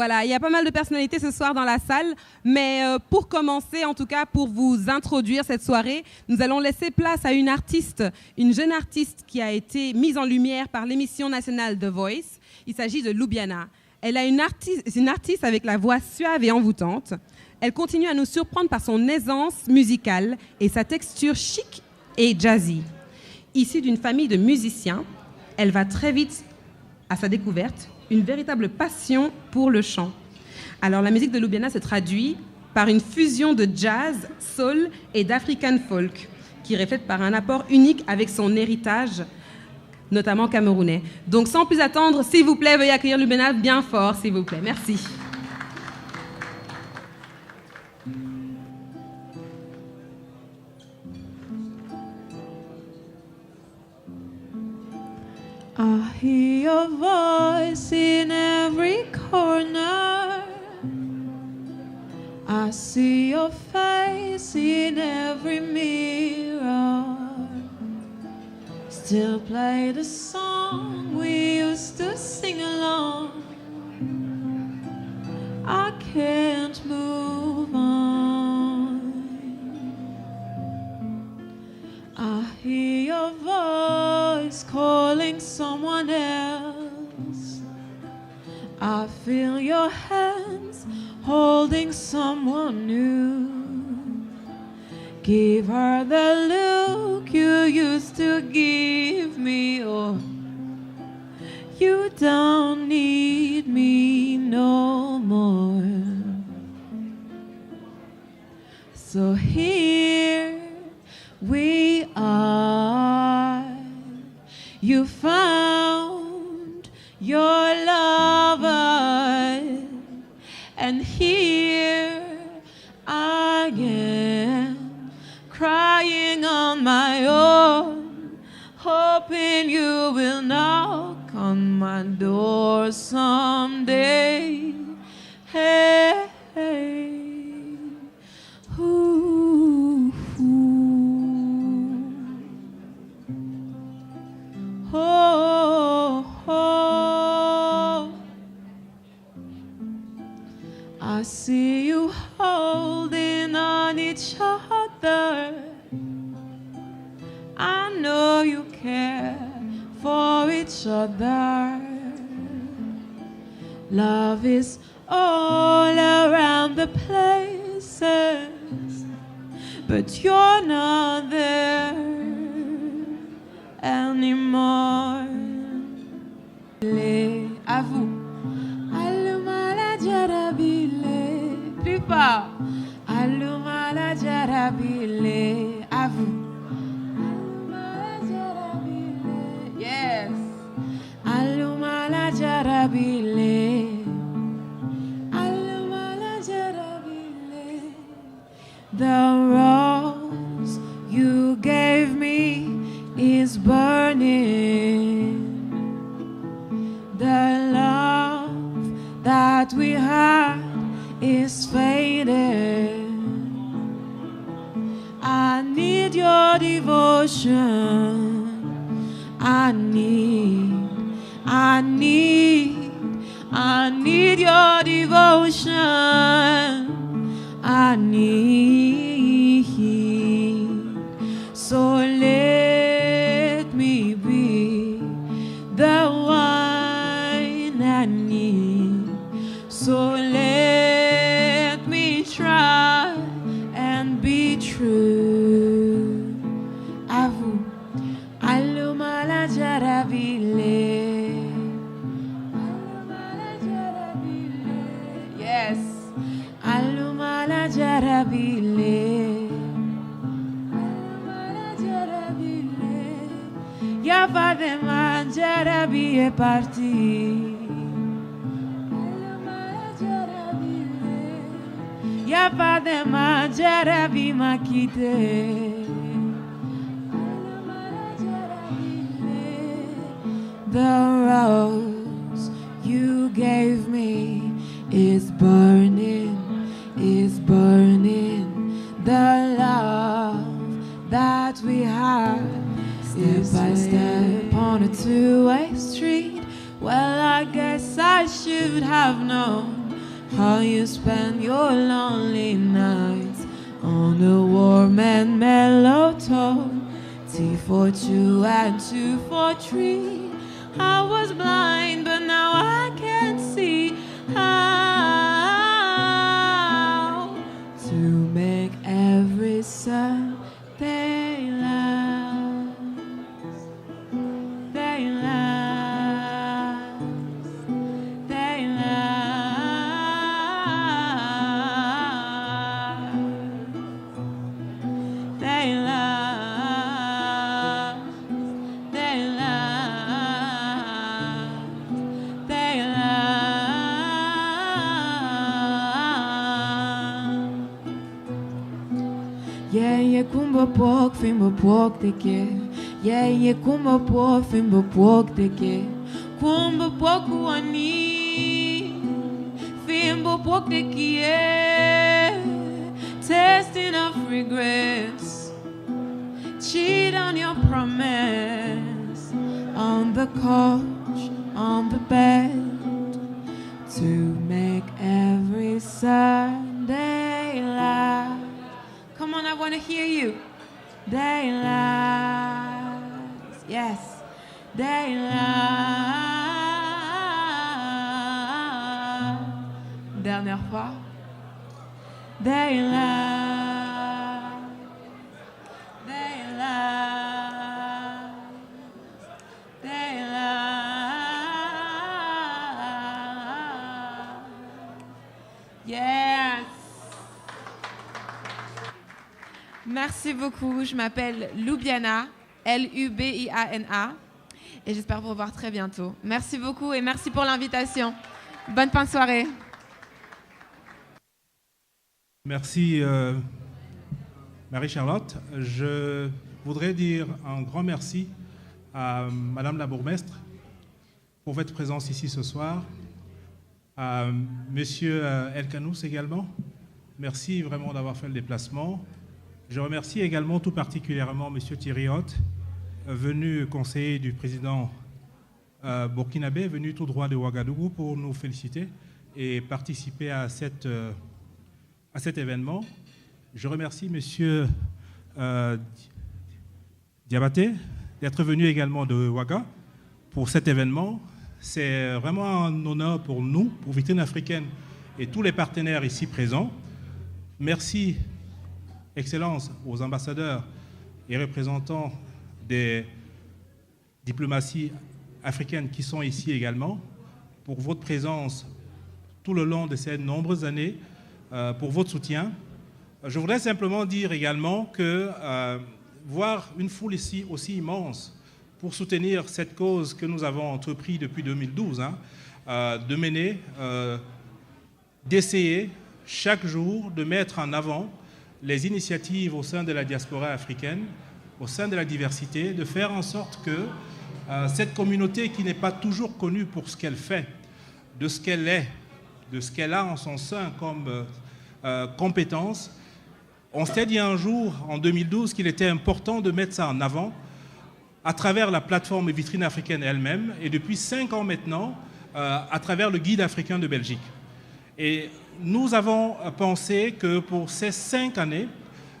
Voilà, il y a pas mal de personnalités ce soir dans la salle, mais pour commencer, en tout cas pour vous introduire cette soirée, nous allons laisser place à une artiste, une jeune artiste qui a été mise en lumière par l'émission nationale The Voice. Il s'agit de Loubiana. Elle est une artiste avec la voix suave et envoûtante. Elle continue à nous surprendre par son aisance musicale et sa texture chic et jazzy. Issue d'une famille de musiciens, elle va très vite à sa découverte une véritable passion pour le chant. Alors la musique de Loubiana se traduit par une fusion de jazz, soul et d'African folk qui reflète par un apport unique avec son héritage, notamment camerounais. Donc sans plus attendre, s'il vous plaît, veuillez accueillir Loubiana bien fort, s'il vous plaît. Merci. I hear your voice in every corner. I see your face in every mirror. Still play the song we used to sing along. I can't move on. I hear your voice calling someone else. I feel your hands holding someone new. Give her the look you used to give me, or you don't need me no more. So here we are. You found your lover, and here I am, crying on my own, hoping you will knock on my door someday. Hey, hey. Ooh, ooh. Oh, oh. I see you holding on each other. I know you care for each other. Love is all around the places, but you're not there anymore. À vous. Aluma la jarabile. Plus fort. Aluma la jarabile. À vous. Aluma la jarabile. Yes. Aluma la jarabile. Aluma la jarabile. The rose you gave me is burning. The love that we had is faded. I need your devotion. I need your devotion. I need. So let me be the one I need. So let me try and be true. À vous. Aluma la jarabile. Aluma la jarabile. Yes. Aluma la jarabile. Aluma la jarabile. Y'a de man jarabi est parti. Y'a pas de ma jarabi m'a quitté. The rose you gave me is burning, is burning. The love that we had, step by step on a two-way street. Well, I guess I should have known how you spend your lonely nights on a warm and mellow tone. T for two and two for three. I was blind, but now I can see how to make every Sunday last. They last. They last. They last. They last. They last. Yeah, yeah, kumba pok, fimba pok de ke. Yeah, yeah, kumba pok, fimba pok de ke. Kumba pok wani, fimba pok de ke. Tasting of regrets, cheat on your promise, on the couch, on the bed, to make every Sunday laugh. Come on, I want to hear you. They last, yes, they last. Dernière fois. They last. They last. They last. Yes. Merci beaucoup. Je m'appelle Lubiana, Lubiana, et j'espère vous revoir très bientôt. Merci beaucoup et merci pour l'invitation. Bonne fin de soirée. Merci Marie-Charlotte. Je voudrais dire un grand merci à Madame la bourgmestre pour votre présence ici ce soir, à Monsieur Elkanous également. Merci vraiment d'avoir fait le déplacement. Je remercie également tout particulièrement Monsieur Thierry Hott, venu conseiller du président burkinabé, venu tout droit de Ouagadougou pour nous féliciter et participer à cet événement. Je remercie Monsieur Diabaté d'être venu également de Ouaga pour cet événement. C'est vraiment un honneur pour nous, pour Vitrine Africaine et tous les partenaires ici présents. Merci, Excellences, aux ambassadeurs et représentants des diplomaties africaines qui sont ici également pour votre présence tout le long de ces nombreuses années, pour votre soutien. Je voudrais simplement dire également que voir une foule ici aussi immense pour soutenir cette cause que nous avons entrepris depuis 2012, de mener, d'essayer chaque jour de mettre en avant les initiatives au sein de la diaspora africaine, au sein de la diversité, de faire en sorte que cette communauté qui n'est pas toujours connue pour ce qu'elle fait, de ce qu'elle est, de ce qu'elle a en son sein comme compétences. On s'est dit un jour, en 2012, qu'il était important de mettre ça en avant à travers la plateforme Vitrine Africaine elle-même, et depuis 5 ans maintenant, à travers le Guide africain de Belgique. Et nous avons pensé que pour ces 5 années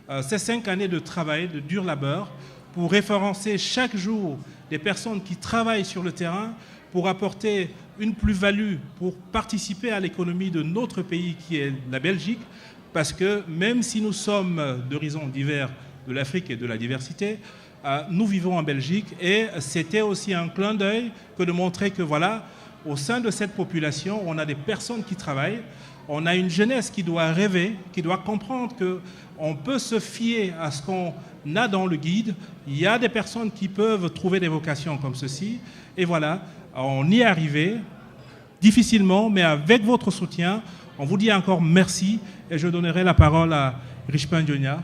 de travail, de dur labeur, pour référencer chaque jour des personnes qui travaillent sur le terrain, pour apporter une plus-value, pour participer à l'économie de notre pays qui est la Belgique, parce que même si nous sommes d'horizons divers de l'Afrique et de la diversité, nous vivons en Belgique et c'était aussi un clin d'œil que de montrer que voilà, au sein de cette population, on a des personnes qui travaillent, on a une jeunesse qui doit rêver, qui doit comprendre qu'on peut se fier à ce qu'on a dans le guide. Il y a des personnes qui peuvent trouver des vocations comme ceci. Et voilà, on y est arrivé, difficilement, mais avec votre soutien. On vous dit encore merci et je donnerai la parole à Richpin Dionia.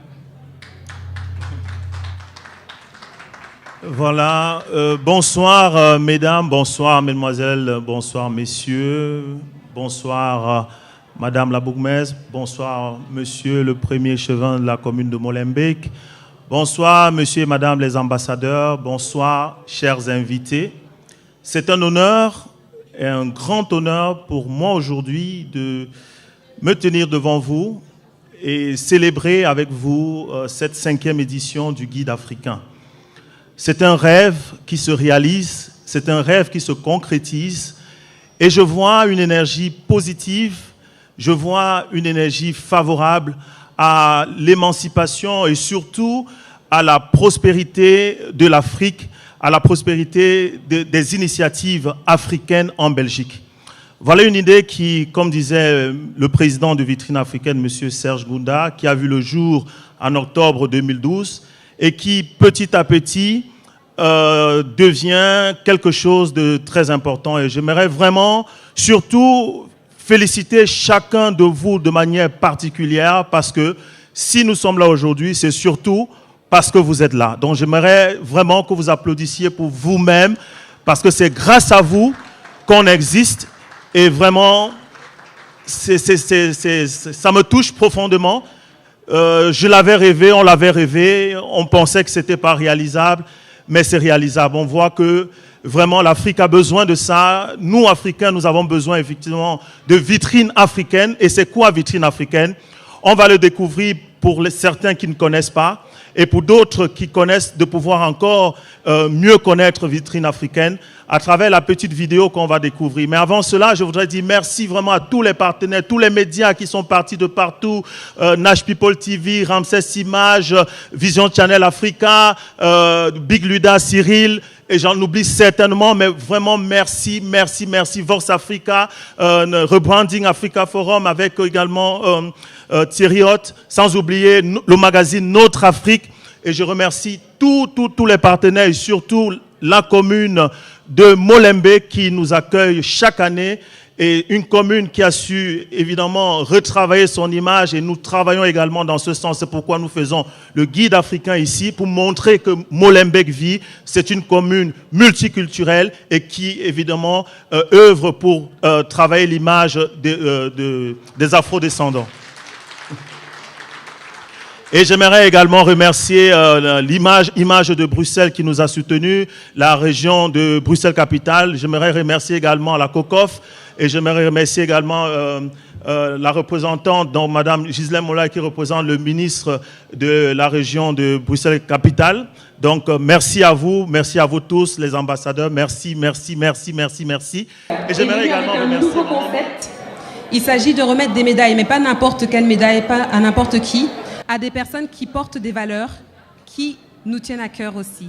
Voilà, bonsoir mesdames, bonsoir mesdemoiselles, bonsoir messieurs, bonsoir madame la bourgmestre, bonsoir monsieur le premier chevin de la commune de Molenbeek, bonsoir monsieur et madame les ambassadeurs, bonsoir chers invités. C'est un honneur et un grand honneur pour moi aujourd'hui me tenir devant vous et célébrer avec vous cette 5e édition du Guide africain. C'est un rêve qui se réalise, c'est un rêve qui se concrétise et je vois une énergie positive, je vois une énergie favorable à l'émancipation et surtout à la prospérité de l'Afrique, à la prospérité des initiatives africaines en Belgique. Voilà une idée qui, comme disait le président de Vitrine Africaine, M. Serge Gounda, qui a vu le jour en octobre 2012 et qui, petit à petit, devient quelque chose de très important. Et j'aimerais vraiment, surtout, féliciter chacun de vous de manière particulière parce que si nous sommes là aujourd'hui, c'est surtout parce que vous êtes là. Donc j'aimerais vraiment que vous applaudissiez pour vous-même parce que c'est grâce à vous qu'on existe et vraiment, ça me touche profondément. Je l'avais rêvé, on l'avait rêvé, on pensait que ce n'était pas réalisable, mais c'est réalisable. On voit que vraiment l'Afrique a besoin de ça. Nous, Africains, nous avons besoin effectivement de vitrines africaines. Et c'est quoi vitrine africaine? On va le découvrir pour certains qui ne connaissent pas et pour d'autres qui connaissent de pouvoir encore mieux connaître vitrine africaine à travers la petite vidéo qu'on va découvrir. Mais avant cela, je voudrais dire merci vraiment à tous les partenaires, tous les médias qui sont partis de partout, Nash People TV, Ramsès Images, Vision Channel Africa, Big Luda, Cyril, et j'en oublie certainement, mais vraiment merci, merci, merci. Vox Africa, Rebranding Africa Forum avec également Thierry Hott, sans oublier le magazine Notre Afrique. Et je remercie tous les partenaires et surtout la commune de Molenbeek qui nous accueille chaque année. Et une commune qui a su évidemment retravailler son image et nous travaillons également dans ce sens. C'est pourquoi nous faisons le guide africain ici pour montrer que Molenbeek vit. C'est une commune multiculturelle et qui évidemment œuvre pour travailler l'image des afro-descendants. Et j'aimerais également remercier l'image de Bruxelles qui nous a soutenus, la région de Bruxelles-Capitale. J'aimerais remercier également la COCOF et j'aimerais remercier également la représentante, donc Mme Ghislaine Mollay, qui représente le ministre de la région de Bruxelles-Capitale. Donc merci à vous tous, les ambassadeurs. Merci, merci, merci, merci, merci. Et j'aimerais également remercier... Il s'agit de remettre des médailles, mais pas n'importe quelle médaille, pas à n'importe qui, à des personnes qui portent des valeurs qui nous tiennent à cœur aussi.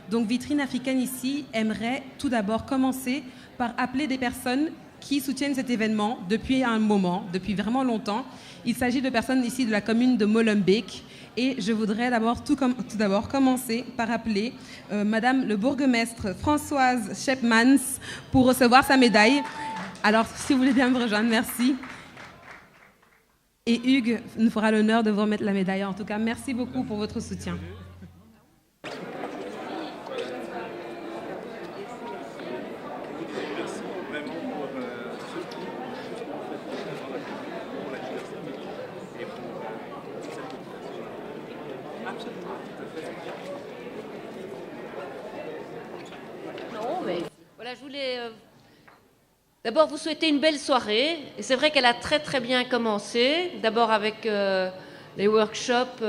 Donc Vitrine Africaine ici aimerait tout d'abord commencer par appeler des personnes qui soutiennent cet événement depuis un moment, depuis vraiment longtemps. Il s'agit de personnes ici de la commune de Molenbeek et je voudrais tout d'abord commencer par appeler Madame le bourgmestre Françoise Schepmans pour recevoir sa médaille. Alors si vous voulez bien me rejoindre, merci. Et Hugues nous fera l'honneur de vous remettre la médaille. En tout cas, merci beaucoup pour votre soutien. Non, mais voilà, je voulais... D'abord, vous souhaiter une belle soirée. Et c'est vrai qu'elle a très très bien commencé. D'abord avec les workshops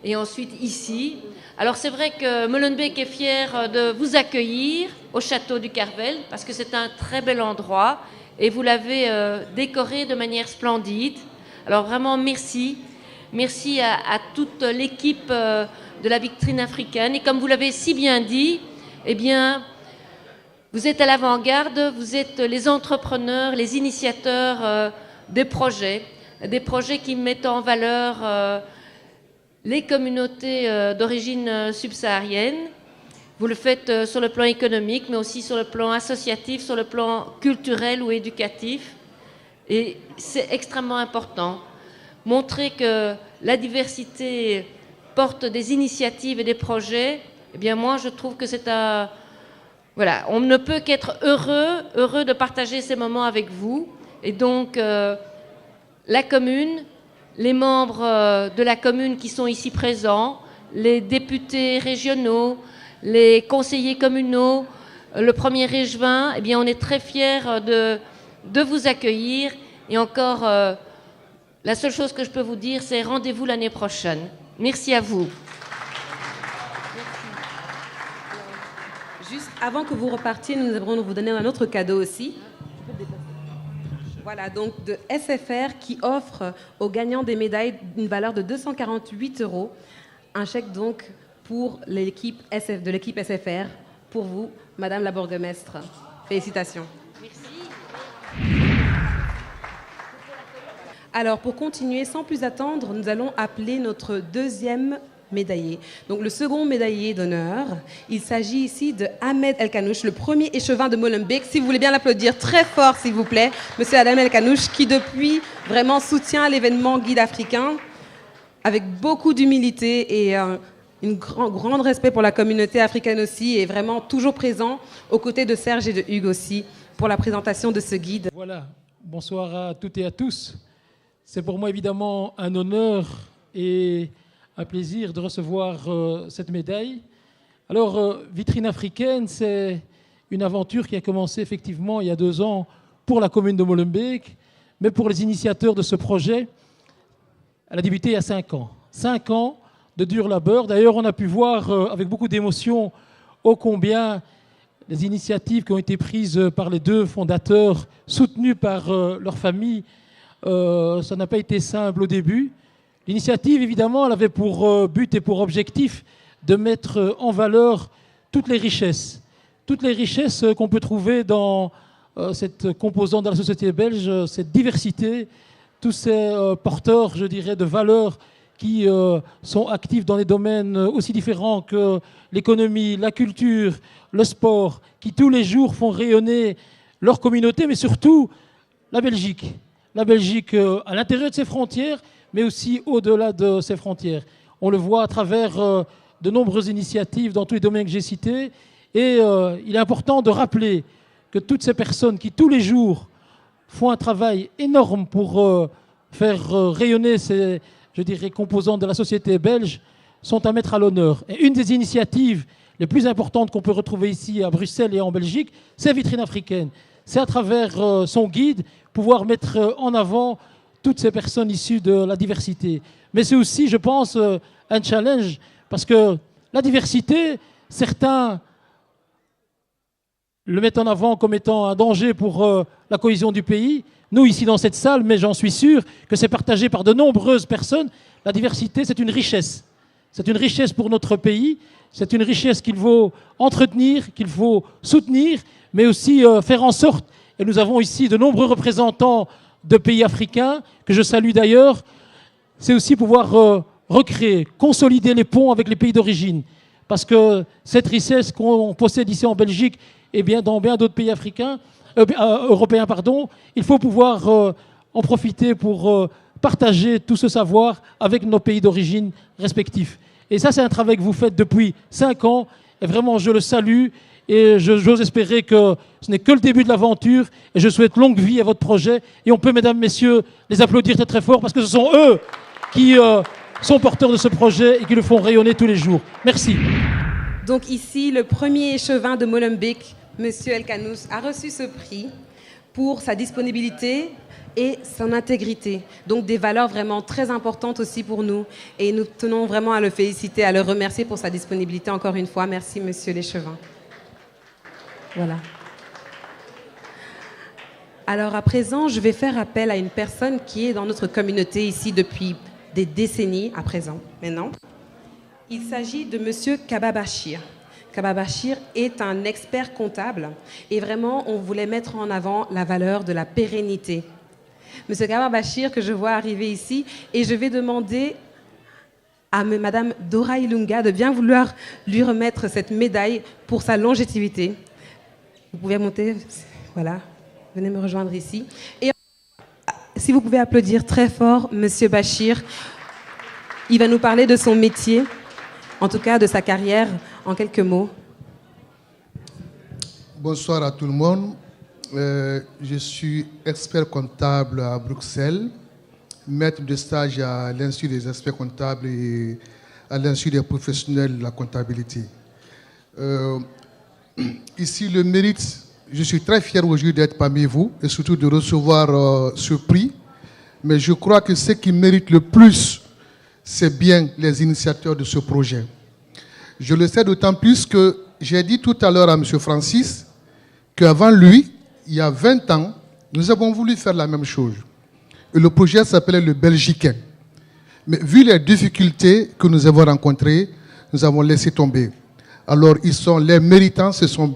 et ensuite ici. Alors c'est vrai que Molenbeek est fier de vous accueillir au château du Carvel parce que c'est un très bel endroit et vous l'avez décoré de manière splendide. Alors vraiment merci. Merci à toute l'équipe de la Vitrine Africaine. Et comme vous l'avez si bien dit, eh bien... Vous êtes à l'avant-garde, vous êtes les entrepreneurs, les initiateurs des projets qui mettent en valeur les communautés d'origine subsaharienne. Vous le faites sur le plan économique, mais aussi sur le plan associatif, sur le plan culturel ou éducatif. Et c'est extrêmement important. Montrer que la diversité porte des initiatives et des projets, eh bien moi je trouve que c'est un... Voilà, on ne peut qu'être heureux de partager ces moments avec vous. Et donc, la commune, les membres de la commune qui sont ici présents, les députés régionaux, les conseillers communaux, le 1er juin, eh bien, on est très fiers de vous accueillir. Et encore La seule chose que je peux vous dire, c'est rendez-vous l'année prochaine. Merci à vous. Juste avant que vous repartiez, nous allons vous donner un autre cadeau aussi. Voilà, donc de SFR qui offre aux gagnants des médailles une valeur de 248 €. Un chèque donc pour l'équipe de l'équipe SFR. Pour vous, Madame la bourgmestre. Félicitations. Merci. Alors, pour continuer, sans plus attendre, nous allons appeler notre deuxième médaillé. Donc, le second médaillé d'honneur, il s'agit ici de Ahmed El Kanouch, le premier échevin de Molenbeek. Si vous voulez bien l'applaudir très fort, s'il vous plaît, Monsieur Adam El Kanouch, qui depuis vraiment soutient l'événement Guide africain avec beaucoup d'humilité et une grande respect pour la communauté africaine aussi, et vraiment toujours présent aux côtés de Serge et de Hugues aussi pour la présentation de ce guide. Voilà, bonsoir à toutes et à tous. C'est pour moi évidemment un honneur et un plaisir de recevoir cette médaille. Alors, Vitrine africaine, c'est une aventure qui a commencé effectivement il y a 2 ans pour la commune de Molenbeek, mais pour les initiateurs de ce projet, elle a débuté il y a 5 ans. 5 ans de dur labeur. D'ailleurs, on a pu voir avec beaucoup d'émotion ô combien les initiatives qui ont été prises par les 2 fondateurs, soutenus par leur famille, ça n'a pas été simple au début. L'initiative, évidemment, elle avait pour but et pour objectif de mettre en valeur toutes les richesses qu'on peut trouver dans cette composante de la société belge, cette diversité, tous ces porteurs, je dirais, de valeurs qui sont actifs dans des domaines aussi différents que l'économie, la culture, le sport, qui tous les jours font rayonner leur communauté, mais surtout la Belgique. La Belgique à l'intérieur de ses frontières, mais aussi au-delà de ses frontières. On le voit à travers de nombreuses initiatives dans tous les domaines que j'ai cités. Et il est important de rappeler que toutes ces personnes qui, tous les jours, font un travail énorme pour faire rayonner ces, je dirais, composantes de la société belge, sont à mettre à l'honneur. Et une des initiatives les plus importantes qu'on peut retrouver ici à Bruxelles et en Belgique, c'est Vitrine africaine. C'est à travers son guide pouvoir mettre en avant toutes ces personnes issues de la diversité. Mais c'est aussi, je pense, un challenge, parce que la diversité, certains le mettent en avant comme étant un danger pour la cohésion du pays. Nous, ici dans cette salle, mais j'en suis sûr que c'est partagé par de nombreuses personnes, la diversité, c'est une richesse. C'est une richesse pour notre pays, c'est une richesse qu'il faut entretenir, qu'il faut soutenir, mais aussi faire en sorte, et nous avons ici de nombreux représentants de pays africains, que je salue d'ailleurs, c'est aussi pouvoir recréer, consolider les ponts avec les pays d'origine. Parce que cette richesse qu'on possède ici en Belgique, et bien dans bien d'autres pays africains, européens, il faut pouvoir en profiter pour partager tout ce savoir avec nos pays d'origine respectifs. Et ça, c'est un travail que vous faites depuis 5 ans, et vraiment, je le salue. Et j'ose espérer que ce n'est que le début de l'aventure. Et je souhaite longue vie à votre projet. Et on peut, mesdames, messieurs, les applaudir très très fort parce que ce sont eux qui sont porteurs de ce projet et qui le font rayonner tous les jours. Merci. Donc ici, le premier échevin de Molenbeek, Monsieur El Kanouch, a reçu ce prix pour sa disponibilité et son intégrité. Donc des valeurs vraiment très importantes aussi pour nous. Et nous tenons vraiment à le féliciter, à le remercier pour sa disponibilité encore une fois. Merci, Monsieur l'échevin. Voilà. Alors à présent, je vais faire appel à une personne qui est dans notre communauté ici depuis des décennies à présent, maintenant. Il s'agit de Monsieur Kaba Bachir. Kaba Bachir est un expert comptable et vraiment, on voulait mettre en avant la valeur de la pérennité. Monsieur Kaba Bachir, que je vois arriver ici, et je vais demander à Madame Dora Ilunga de bien vouloir lui remettre cette médaille pour sa longévité. Vous pouvez monter, voilà, venez me rejoindre ici. Et si vous pouvez applaudir très fort Monsieur Bachir, il va nous parler de son métier, en tout cas de sa carrière, en quelques mots. Bonsoir à tout le monde. Je suis expert comptable à Bruxelles, maître de stage à l'Institut des experts comptables et à l'Institut des professionnels de la comptabilité. Ici, le mérite, je suis très fier aujourd'hui d'être parmi vous et surtout de recevoir ce prix Mais je crois que ce qui mérite le plus, c'est bien les initiateurs de ce projet. Je le sais d'autant plus que j'ai dit tout à l'heure à M. Francis qu'avant lui, il y a 20 ans, nous avons voulu faire la même chose. Et le projet s'appelait le Belgicain. Mais vu les difficultés que nous avons rencontrées, nous avons laissé tomber. Alors, les méritants, ce sont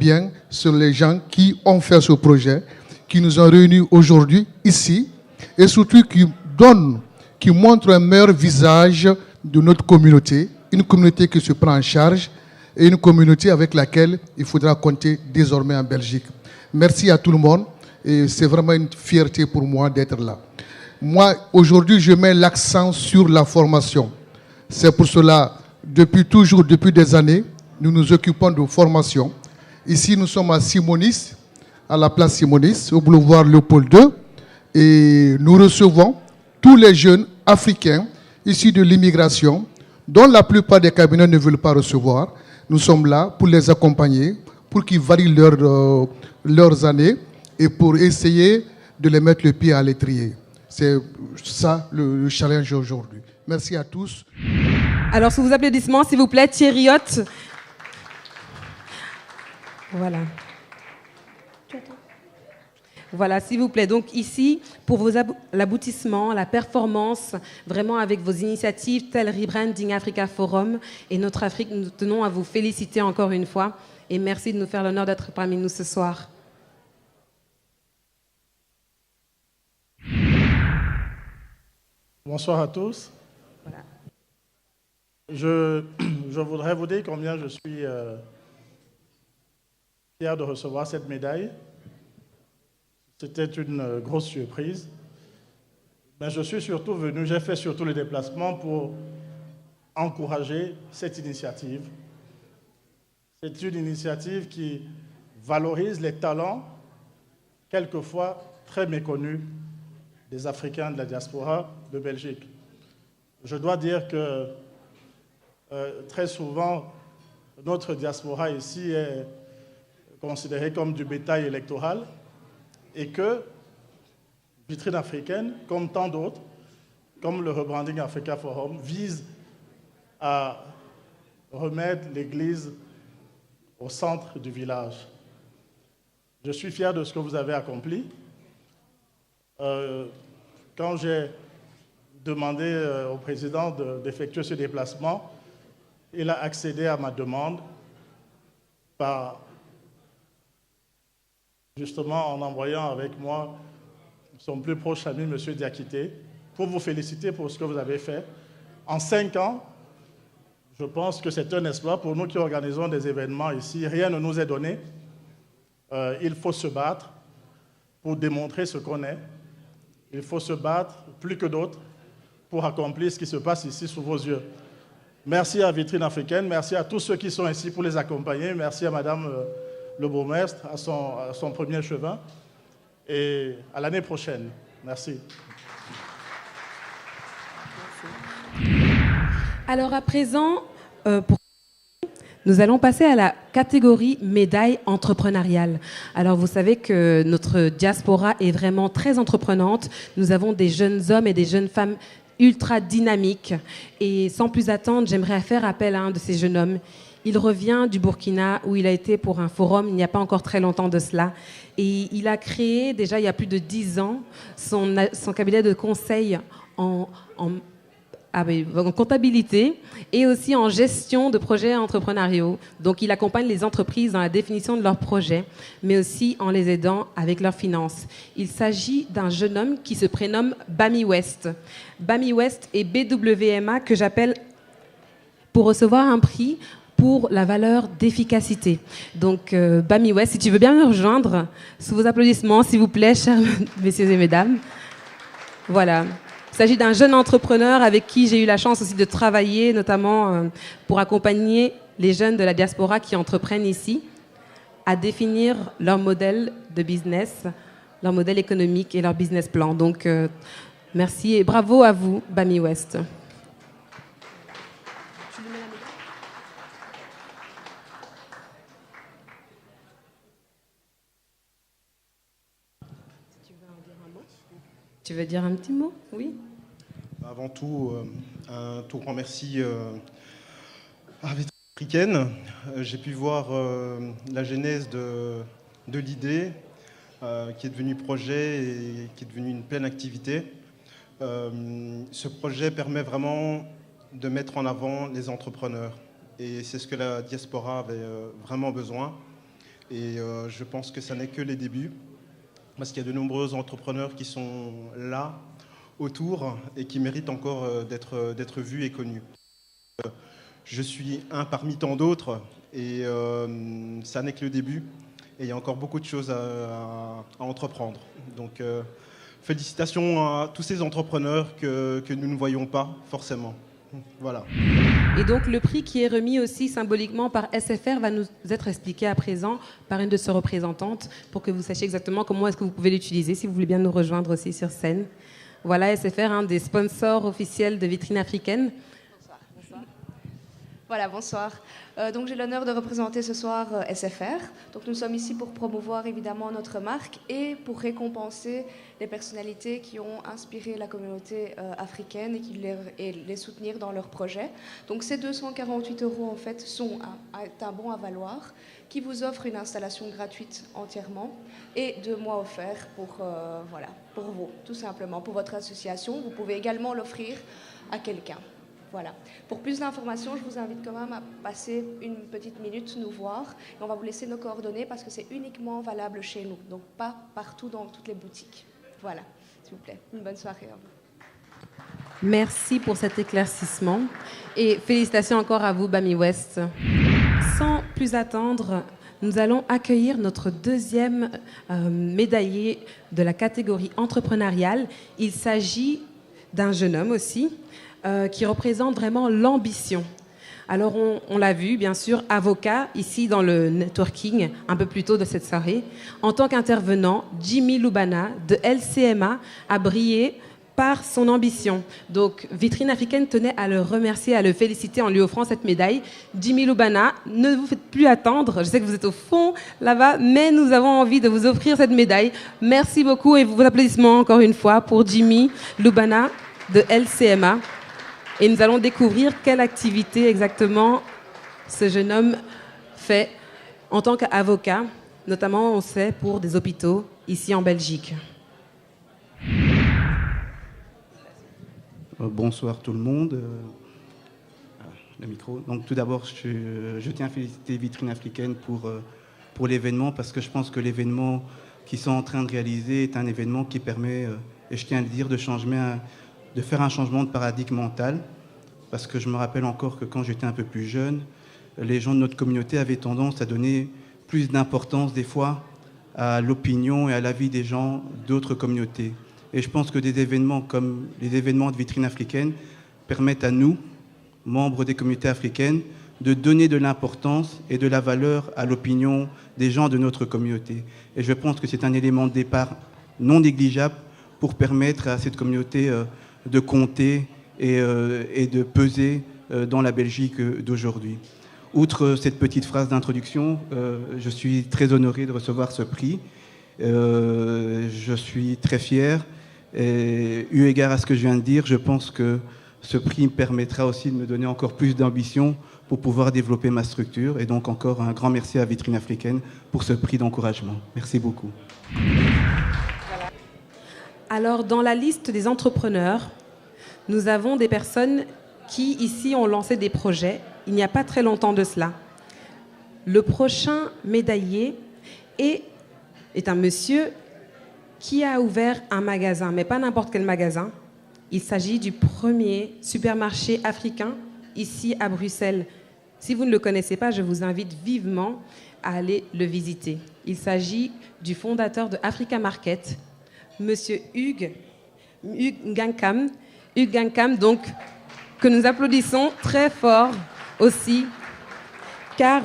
les gens qui ont fait ce projet, qui nous ont réunis aujourd'hui ici, et surtout qui montrent un meilleur visage de notre communauté, une communauté qui se prend en charge et une communauté avec laquelle il faudra compter désormais en Belgique. Merci à tout le monde et c'est vraiment une fierté pour moi d'être là. Moi, aujourd'hui, je mets l'accent sur la formation. C'est pour cela, depuis des années, nous nous occupons de formation. Ici, nous sommes à Simonis, à la place Simonis, au boulevard Léopold II, et nous recevons tous les jeunes africains issus de l'immigration, dont la plupart des cabinets ne veulent pas recevoir. Nous sommes là pour les accompagner, pour qu'ils varient leurs années et pour essayer de les mettre le pied à l'étrier. C'est ça le challenge aujourd'hui. Merci à tous. Alors, sous vos applaudissements, s'il vous plaît, Thierry Hott. Voilà. Voilà, s'il vous plaît. Donc ici, pour l'aboutissement, la performance, vraiment avec vos initiatives telles Rebranding Africa Forum et Notre Afrique, nous tenons à vous féliciter encore une fois et merci de nous faire l'honneur d'être parmi nous ce soir. Bonsoir à tous. Voilà. Je voudrais vous dire combien je suis fier de recevoir cette médaille. C'était une grosse surprise. Mais je suis surtout venu, j'ai fait surtout le déplacement pour encourager cette initiative. C'est une initiative qui valorise les talents, quelquefois très méconnus, des Africains de la diaspora de Belgique. Je dois dire que très souvent, notre diaspora ici est considérée comme du bétail électoral et que Vitrine africaine, comme tant d'autres, comme le Rebranding Africa Forum, vise à remettre l'Église au centre du village. Je suis fier de ce que vous avez accompli. Quand j'ai demandé au président d'effectuer ce déplacement, il a accédé à ma demande justement en envoyant avec moi son plus proche ami, M. Diakité, pour vous féliciter pour ce que vous avez fait. En 5 ans, je pense que c'est un exploit pour nous qui organisons des événements ici. Rien ne nous est donné. Il faut se battre pour démontrer ce qu'on est. Il faut se battre plus que d'autres pour accomplir ce qui se passe ici sous vos yeux. Merci à Vitrine Africaine, merci à tous ceux qui sont ici pour les accompagner, merci à Madame le bourgmestre, à son premier chevin, et à l'année prochaine. Merci. Alors à présent, nous allons passer à la catégorie médaille entrepreneuriale. Alors vous savez que notre diaspora est vraiment très entreprenante. Nous avons des jeunes hommes et des jeunes femmes ultra dynamiques. Et sans plus attendre, j'aimerais faire appel à un de ces jeunes hommes. Il revient du Burkina où il a été pour un forum il n'y a pas encore très longtemps de cela. Et il a créé déjà il y a plus de 10 ans son cabinet de conseil en comptabilité et aussi en gestion de projets entrepreneuriaux. Donc, il accompagne les entreprises dans la définition de leurs projets, mais aussi en les aidant avec leurs finances. Il s'agit d'un jeune homme qui se prénomme Bami West. Bami West est BWMA que j'appelle pour recevoir un prix pour la valeur d'efficacité. Donc, Bami West, si tu veux bien me rejoindre, sous vos applaudissements, s'il vous plaît, chers messieurs et mesdames. Voilà. Il s'agit d'un jeune entrepreneur avec qui j'ai eu la chance aussi de travailler, notamment pour accompagner les jeunes de la diaspora qui entreprennent ici à définir leur modèle de business, leur modèle économique et leur business plan. Donc, merci et bravo à vous, Bami West. Tu veux dire un petit mot? Oui. Avant tout, un tout grand merci à Vitrine Africaine. J'ai pu voir la genèse de l'idée qui est devenue projet et qui est devenue une pleine activité. Ce projet permet vraiment de mettre en avant les entrepreneurs. Et c'est ce que la diaspora avait vraiment besoin. Et je pense que ça n'est que les débuts, parce qu'il y a de nombreux entrepreneurs qui sont là, autour, et qui méritent encore d'être vus et connus. Je suis un parmi tant d'autres, et ça n'est que le début. Et il y a encore beaucoup de choses à entreprendre. Donc, félicitations à tous ces entrepreneurs que nous ne voyons pas forcément. Voilà. Et donc le prix qui est remis aussi symboliquement par SFR va nous être expliqué à présent par une de ses représentantes pour que vous sachiez exactement comment est-ce que vous pouvez l'utiliser, si vous voulez bien nous rejoindre aussi sur scène. Voilà, SFR, un des sponsors officiels de Vitrine Africaine. Bonsoir. Voilà, bonsoir. Donc j'ai l'honneur de représenter ce soir SFR. Donc nous sommes ici pour promouvoir évidemment notre marque et pour récompenser les personnalités qui ont inspiré la communauté africaine et les soutenir dans leurs projets. Donc ces 248 € en fait sont un bon à valoir qui vous offre une installation gratuite entièrement et 2 mois offerts pour vous, tout simplement, pour votre association. Vous pouvez également l'offrir à quelqu'un. Voilà. Pour plus d'informations, je vous invite quand même à passer une petite minute nous voir. Et on va vous laisser nos coordonnées parce que c'est uniquement valable chez nous, donc pas partout dans toutes les boutiques. Voilà, s'il vous plaît. Une bonne soirée à vous. Merci pour cet éclaircissement et félicitations encore à vous, Bami West. Sans plus attendre, nous allons accueillir notre deuxième médaillé de la catégorie entrepreneuriale. Il s'agit d'un jeune homme aussi, qui représente vraiment l'ambition. Alors on l'a vu, bien sûr, avocat, ici dans le networking, un peu plus tôt de cette soirée. En tant qu'intervenant, Jimmy Lubana de LCMA a brillé par son ambition. Donc Vitrine Africaine tenait à le remercier, à le féliciter en lui offrant cette médaille. Jimmy Lubana, ne vous faites plus attendre, je sais que vous êtes au fond là-bas, mais nous avons envie de vous offrir cette médaille. Merci beaucoup et vos applaudissements encore une fois pour Jimmy Lubana de LCMA. Et nous allons découvrir quelle activité exactement ce jeune homme fait en tant qu'avocat, notamment, on sait, pour des hôpitaux ici en Belgique. Bonsoir tout le monde. Le micro. Donc tout d'abord, je tiens à féliciter Vitrine Africaine pour l'événement, parce que je pense que l'événement qu'ils sont en train de réaliser est un événement qui permet, et je tiens à le dire, de faire un changement de paradigme mental, parce que je me rappelle encore que quand j'étais un peu plus jeune, les gens de notre communauté avaient tendance à donner plus d'importance des fois à l'opinion et à l'avis des gens d'autres communautés. Et je pense que des événements comme les événements de Vitrine Africaine permettent à nous, membres des communautés africaines, de donner de l'importance et de la valeur à l'opinion des gens de notre communauté. Et je pense que c'est un élément de départ non négligeable pour permettre à cette communauté de compter et de peser dans la Belgique d'aujourd'hui. Outre cette petite phrase d'introduction, je suis très honoré de recevoir ce prix. Je suis très fier. Et eu égard à ce que je viens de dire, je pense que ce prix me permettra aussi de me donner encore plus d'ambition pour pouvoir développer ma structure. Et donc encore un grand merci à Vitrine Africaine pour ce prix d'encouragement. Merci beaucoup. Alors, dans la liste des entrepreneurs, nous avons des personnes qui, ici, ont lancé des projets il n'y a pas très longtemps de cela. Le prochain médaillé est un monsieur qui a ouvert un magasin, mais pas n'importe quel magasin. Il s'agit du premier supermarché africain ici à Bruxelles. Si vous ne le connaissez pas, je vous invite vivement à aller le visiter. Il s'agit du fondateur de Africa Market, monsieur Hugues Gankam. Hugues Gankam, donc, que nous applaudissons très fort aussi, car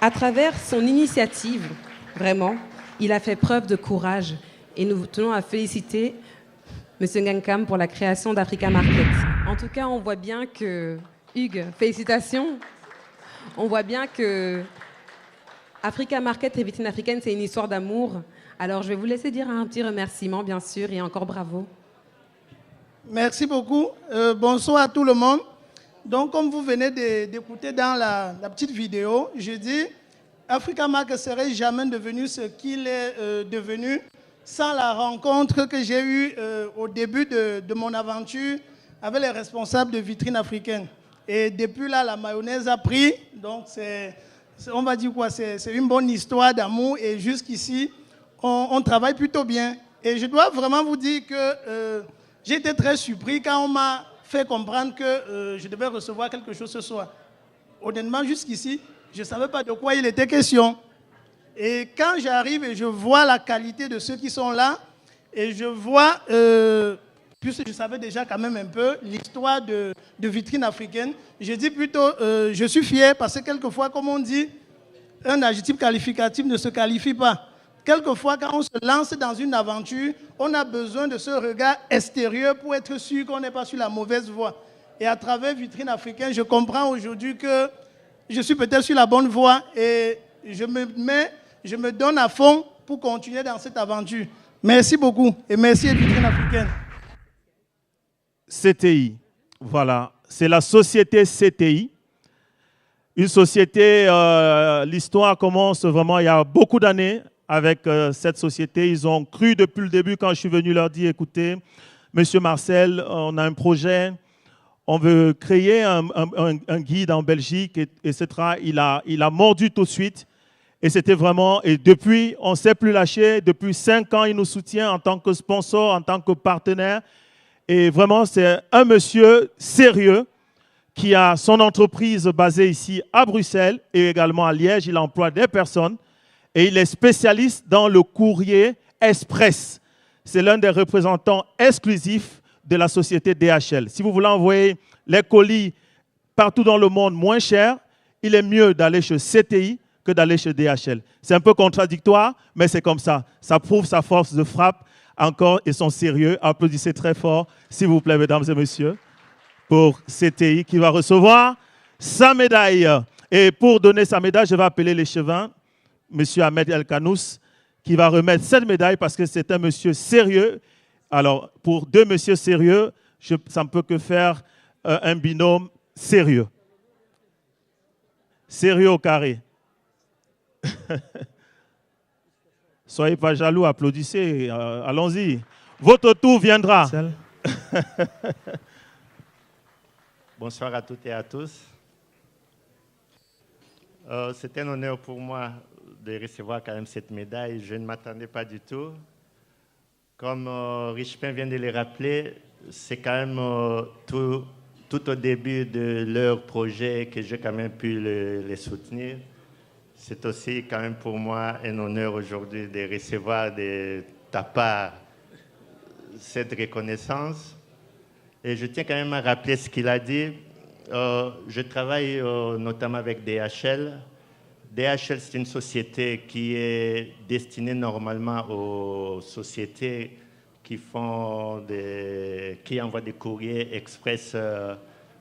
à travers son initiative, vraiment, il a fait preuve de courage. Et nous tenons à féliciter M. Gankam pour la création d'Africa Market. En tout cas, on voit bien que... Hugues, félicitations. On voit bien que Africa Market et Vitrine Africaine, c'est une histoire d'amour. Alors, je vais vous laisser dire un petit remerciement, bien sûr, et encore bravo. Merci beaucoup. Bonsoir à tout le monde. Donc, comme vous venez d'écouter dans la petite vidéo, je dis, Africa Mark ne serait jamais devenu ce qu'il est devenu sans la rencontre que j'ai eue au début de mon aventure avec les responsables de Vitrine Africaine. Et depuis là, la mayonnaise a pris. Donc, on va dire quoi, c'est une bonne histoire d'amour. Et jusqu'ici, on travaille plutôt bien. Et je dois vraiment vous dire que j'ai été très surpris quand on m'a fait comprendre que je devais recevoir quelque chose ce soir. Honnêtement, jusqu'ici, je ne savais pas de quoi il était question. Et quand j'arrive et je vois la qualité de ceux qui sont là, et je vois, puisque je savais déjà quand même un peu l'histoire de Vitrine Africaine, je dis plutôt, je suis fier parce que quelquefois, comme on dit, un adjectif qualificatif ne se qualifie pas. Quelquefois, quand on se lance dans une aventure, on a besoin de ce regard extérieur pour être sûr qu'on n'est pas sur la mauvaise voie. Et à travers Vitrine Africaine, je comprends aujourd'hui que je suis peut-être sur la bonne voie et je me donne à fond pour continuer dans cette aventure. Merci beaucoup et merci Vitrine Africaine. CTI, voilà, c'est la société CTI. Une société, l'histoire commence vraiment il y a beaucoup d'années avec cette société. Ils ont cru depuis le début quand je suis venu leur dire, écoutez, Monsieur Marcel, on a un projet, on veut créer un guide en Belgique, etc. Il a mordu tout de suite. Et c'était vraiment, et depuis, on ne s'est plus lâché. Depuis 5 ans, il nous soutient en tant que sponsor, en tant que partenaire. Et vraiment, c'est un monsieur sérieux qui a son entreprise basée ici à Bruxelles et également à Liège. Il emploie des personnes et il est spécialiste dans le courrier express. C'est l'un des représentants exclusifs de la société DHL. Si vous voulez envoyer les colis partout dans le monde moins cher, il est mieux d'aller chez CTI que d'aller chez DHL. C'est un peu contradictoire, mais c'est comme ça. Ça prouve sa force de frappe encore et son sérieux. Applaudissez très fort, s'il vous plaît, mesdames et messieurs, pour CTI qui va recevoir sa médaille. Et pour donner sa médaille, je vais appeler l'échevin, M. Ahmed El Kanous, qui va remettre cette médaille parce que c'est un monsieur sérieux. Alors, pour 2 messieurs sérieux, ça ne peut que faire un binôme sérieux. Sérieux au carré. Soyez pas jaloux, applaudissez, allons-y. Votre tour viendra. Bonsoir à toutes et à tous. C'est un honneur pour moi de recevoir quand même cette médaille. Je ne m'attendais pas du tout. Comme Richepin vient de le rappeler, c'est quand même tout au début de leur projet que j'ai quand même pu les soutenir. C'est aussi quand même pour moi un honneur aujourd'hui de recevoir de ta part cette reconnaissance. Et je tiens quand même à rappeler ce qu'il a dit. Je travaille notamment avec DHL. DHL, c'est une société qui est destinée normalement aux sociétés qui envoient des courriers express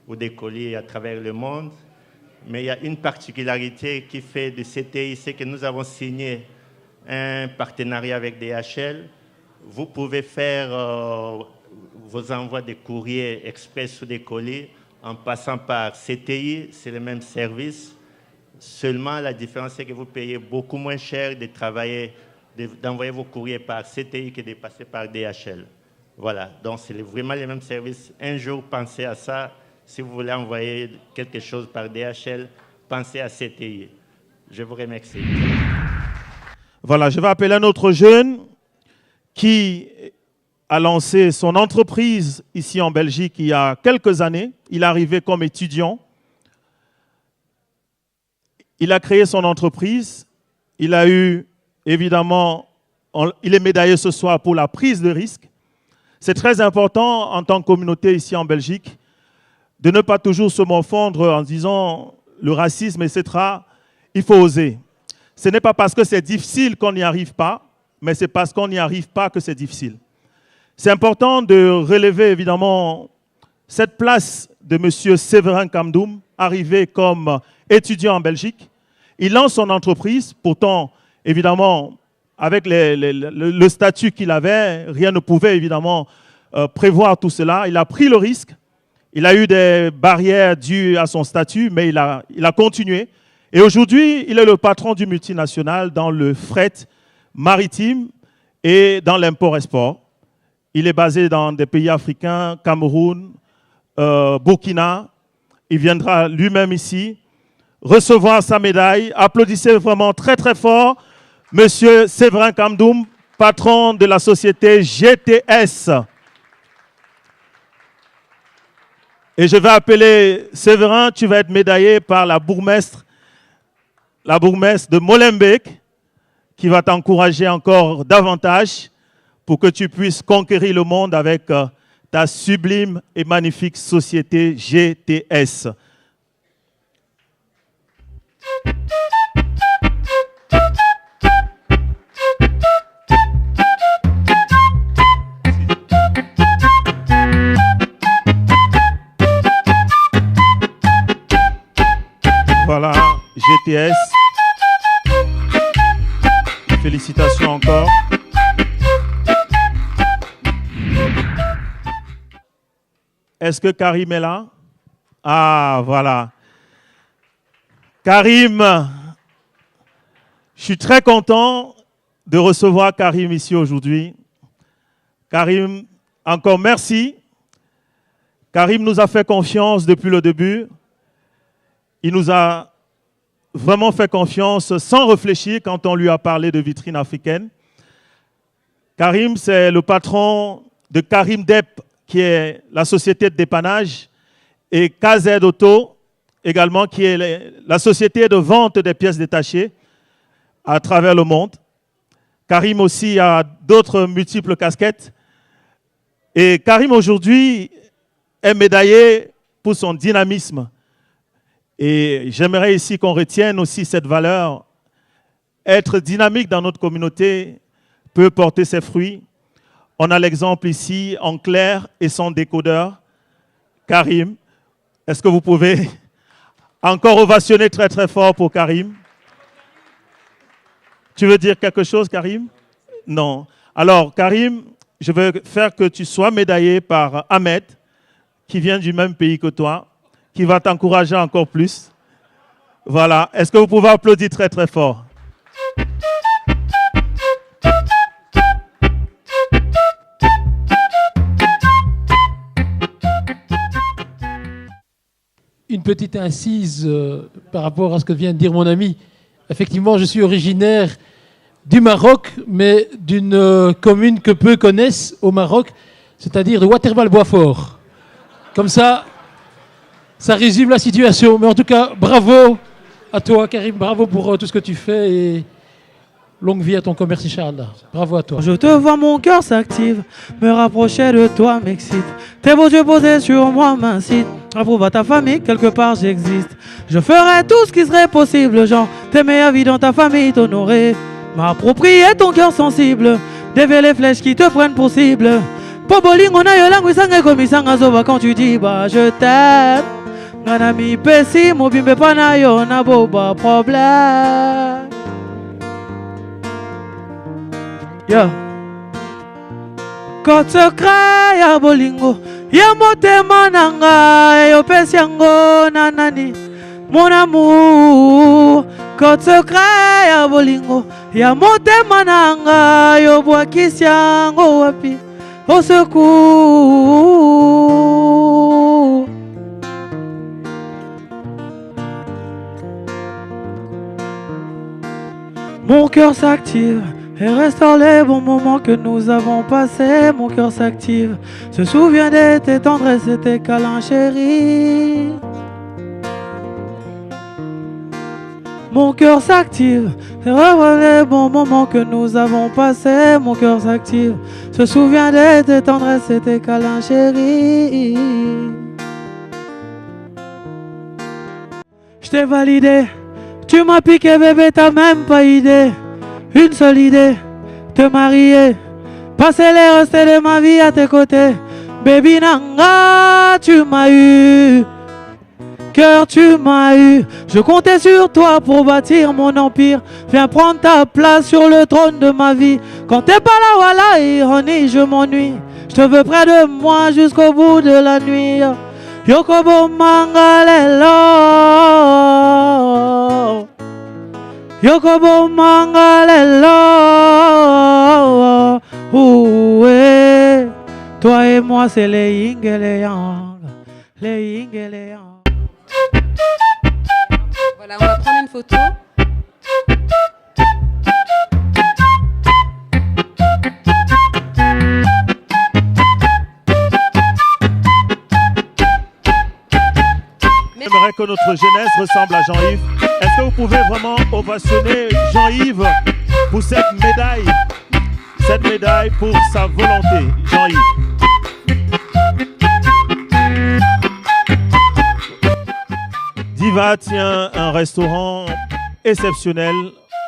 ou des colis à travers le monde. Mais il y a une particularité qui fait de CTI, c'est que nous avons signé un partenariat avec DHL. Vous pouvez faire vos envois de courriers express ou des colis en passant par CTI, c'est le même service. Seulement, la différence, c'est que vous payez beaucoup moins cher d'envoyer vos courriers par CTI que de passer par DHL. Voilà, donc c'est vraiment les mêmes services. Un jour, pensez à ça. Si vous voulez envoyer quelque chose par DHL, pensez à CTI. Je vous remercie. Voilà, je vais appeler un autre jeune qui a lancé son entreprise ici en Belgique il y a quelques années. Il est arrivé comme étudiant. Il a créé son entreprise. Il a eu, évidemment, il est médaillé ce soir pour la prise de risque. C'est très important en tant que communauté ici en Belgique de ne pas toujours se morfondre en disant le racisme, etc. Il faut oser. Ce n'est pas parce que c'est difficile qu'on n'y arrive pas, mais c'est parce qu'on n'y arrive pas que c'est difficile. C'est important de relever évidemment cette place de M. Séverin Kamdoum, arrivé comme étudiant en Belgique. Il lance son entreprise, pourtant, évidemment, avec le statut qu'il avait, rien ne pouvait évidemment prévoir tout cela. Il a pris le risque. Il a eu des barrières dues à son statut, mais il a continué. Et aujourd'hui, il est le patron du multinational dans le fret maritime et dans l'import-export. Il est basé dans des pays africains, Cameroun, Burkina. Il viendra lui-même ici recevoir sa médaille. Applaudissez vraiment très très fort Monsieur Séverin Kamdoum, patron de la société GTS. Et je vais appeler Séverin, tu vas être médaillé par la bourgmestre de Molenbeek, qui va t'encourager encore davantage pour que tu puisses conquérir le monde avec ta sublime et magnifique société GTS. Voilà, GTS. Félicitations encore. Est-ce que Karim est là? Ah, voilà. Karim, je suis très content de recevoir Karim ici aujourd'hui. Karim, encore merci. Karim nous a fait confiance depuis le début. Il nous a vraiment fait confiance sans réfléchir quand on lui a parlé de vitrine africaine. Karim, c'est le patron de Karim Dep, qui est la société de dépannage, et KZ Auto, également, qui est la société de vente des pièces détachées à travers le monde. Karim aussi a d'autres multiples casquettes. Et Karim, aujourd'hui, est médaillé pour son dynamisme. Et j'aimerais ici qu'on retienne aussi cette valeur. Être dynamique dans notre communauté peut porter ses fruits. On a l'exemple ici en clair et son décodeur, Karim. Est-ce que vous pouvez encore ovationner très très fort pour Karim? Tu veux dire quelque chose, Karim? Non. Alors, Karim, je veux faire que tu sois médaillé par Ahmed, qui vient du même pays que toi, qui va t'encourager encore plus. Voilà. Est-ce que vous pouvez applaudir très très fort? Une petite incise par rapport à ce que vient de dire mon ami. Effectivement, je suis originaire du Maroc, mais d'une commune que peu connaissent au Maroc, c'est-à-dire de Waterval-Boisfort. Comme ça résume la situation. Mais en tout cas, bravo à toi, Karim. Bravo pour tout ce que tu fais et longue vie à ton commerce, Inch'Allah. Bravo à toi. Je te vois, mon cœur s'active. Me rapprocher de toi m'excite. Tes beaux yeux posés sur moi m'incitent. Approuve à ta famille, quelque part j'existe. Je ferai tout ce qui serait possible, genre t'aimer à vie dans ta famille, t'honorer. M'approprier ton cœur sensible. Dévier les flèches qui te prennent pour cible. Poboling, on a eu langue, sanga comme sanga zova quand tu dis bah je t'aime. Nanami pesi, mobimbe panayo, na boba problème. Yeah. Code secret ya bolingo, ya motema nanga, yo pesi yango nanani. Mon amour, code secret ya bolingo, ya motema nanga, yo bwakisi yango wapi. Au secours. Mon cœur s'active et restaure les bons moments que nous avons passés. Mon cœur s'active, se souvient de tes tendresses et tes câlins chéris. Mon cœur s'active et revoit les bons moments que nous avons passés. Mon cœur s'active, se souvient de tes tendresses et tes câlins chéris. Je t'ai validé, tu m'as piqué bébé, t'as même pas idée. Une seule idée, te marier, passer les restes de ma vie à tes côtés. Baby Nanga, tu m'as eu. Cœur, tu m'as eu. Je comptais sur toi pour bâtir mon empire. Viens prendre ta place sur le trône de ma vie. Quand t'es pas là, voilà, ironie, je m'ennuie. Je Je te veux près de moi jusqu'au bout de la nuit. Yokobo mangalelo. Yokobo mangalelo. Oué. Toi et moi c'est les yin et les yang. Les yin et les yang. Voilà, on va prendre une photo. J'aimerais que notre jeunesse ressemble à Jean-Yves. Est-ce que vous pouvez vraiment ovationner Jean-Yves pour cette médaille pour sa volonté, Jean-Yves? Diva tient un restaurant exceptionnel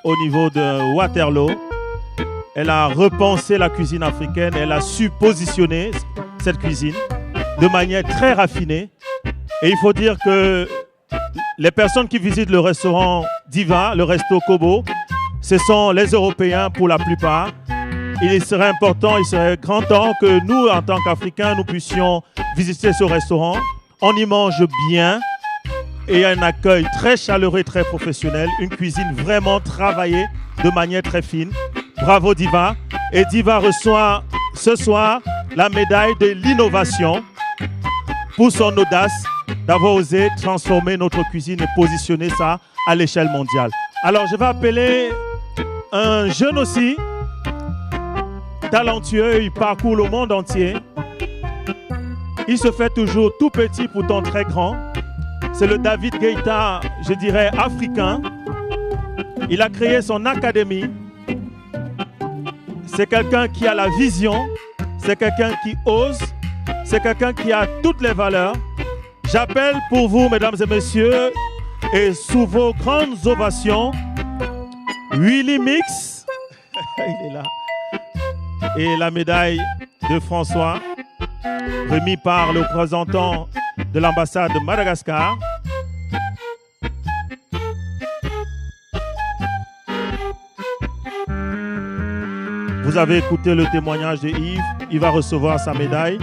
au niveau de Waterloo. Elle a repensé la cuisine africaine, elle a su positionner cette cuisine de manière très raffinée. Et il faut dire que les personnes qui visitent le restaurant Diva, le resto Kobo, ce sont les Européens pour la plupart. Il serait important, il serait grand temps que nous, en tant qu'Africains, nous puissions visiter ce restaurant. On y mange bien et un accueil très chaleureux, très professionnel. Une cuisine vraiment travaillée de manière très fine. Bravo Diva. Et Diva reçoit ce soir la médaille de l'innovation pour son audace d'avoir osé transformer notre cuisine et positionner ça à l'échelle mondiale. Alors, je vais appeler un jeune aussi, talentueux, il parcourt le monde entier. Il se fait toujours tout petit, pourtant très grand. C'est le David Guetta, je dirais, africain. Il a créé son académie. C'est quelqu'un qui a la vision, c'est quelqu'un qui ose, c'est quelqu'un qui a toutes les valeurs. J'appelle pour vous, mesdames et messieurs, et sous vos grandes ovations, Willy Mix, il est là, et la médaille de François, remis par le représentant de l'ambassade de Madagascar. Vous avez écouté le témoignage de Yves, il va recevoir sa médaille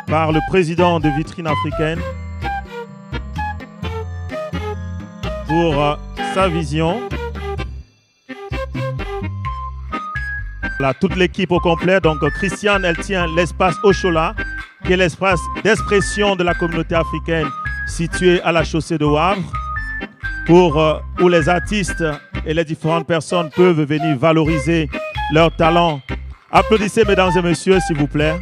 par le président de Vitrine Africaine pour sa vision. Là, toute l'équipe au complet. Donc, Christiane, elle tient l'espace Oshola, qui est l'espace d'expression de la communauté africaine situé à la chaussée de Wavre, où les artistes et les différentes personnes peuvent venir valoriser leur talent. Applaudissez, mesdames et messieurs, s'il vous plaît.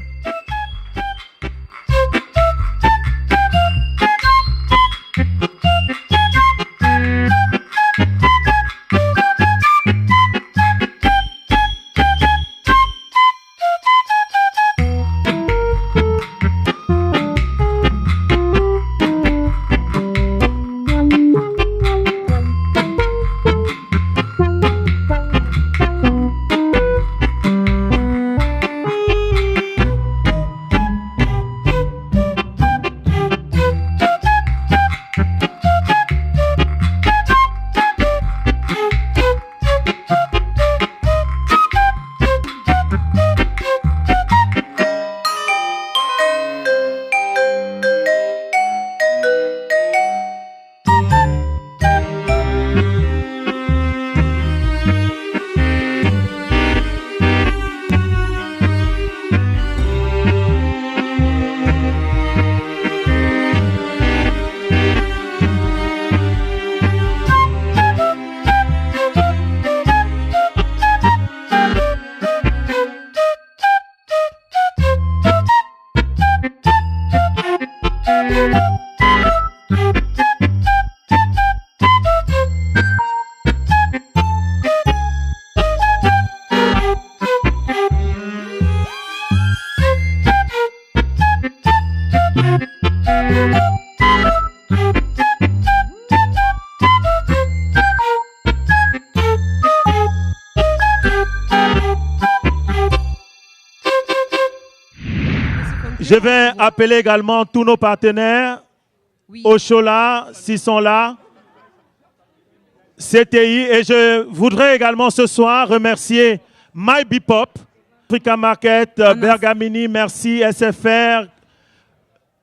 Je vais appeler également tous nos partenaires, Oshola, s'ils sont là, CTI, et je voudrais également ce soir remercier My Bipop, Africa Market, Bergamini, merci, SFR.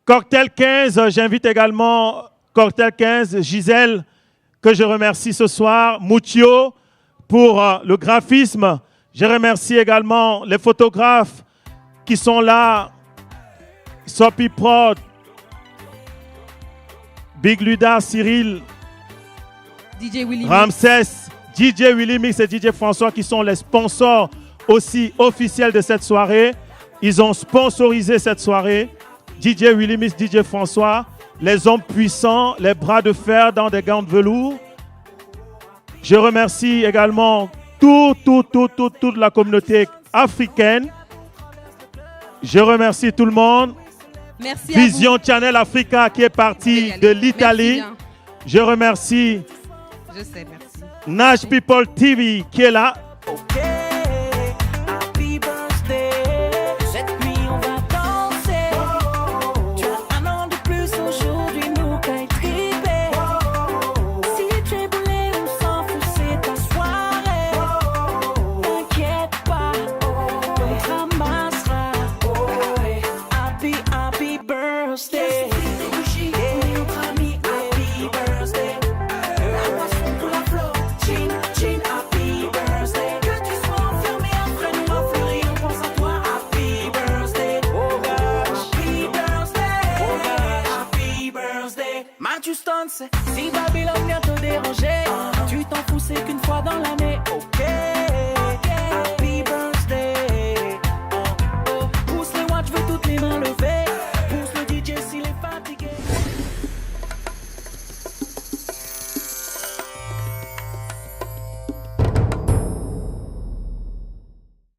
Cocktail 15, j'invite également Cocktail 15, Gisèle, que je remercie ce soir. Muccio pour le graphisme. Je remercie également les photographes qui sont là. Sopi Prod, Big Luda, Cyril, DJ Willy Ramsès, DJ Willy Mix et DJ François qui sont les sponsors aussi officiels de cette soirée. Ils ont sponsorisé cette soirée. DJ Willy Mix, DJ François, les hommes puissants, les bras de fer dans des gants de velours. Je remercie également toute la communauté africaine. Je remercie tout le monde. Merci Vision Channel Africa qui est parti de l'Italie. Je remercie Nash People TV qui est là. Si Babylone vient te déranger, tu t'en fous, c'est qu'une fois dans l'année. Ok, happy birthday. Pousse les watts, je veux toutes les mains.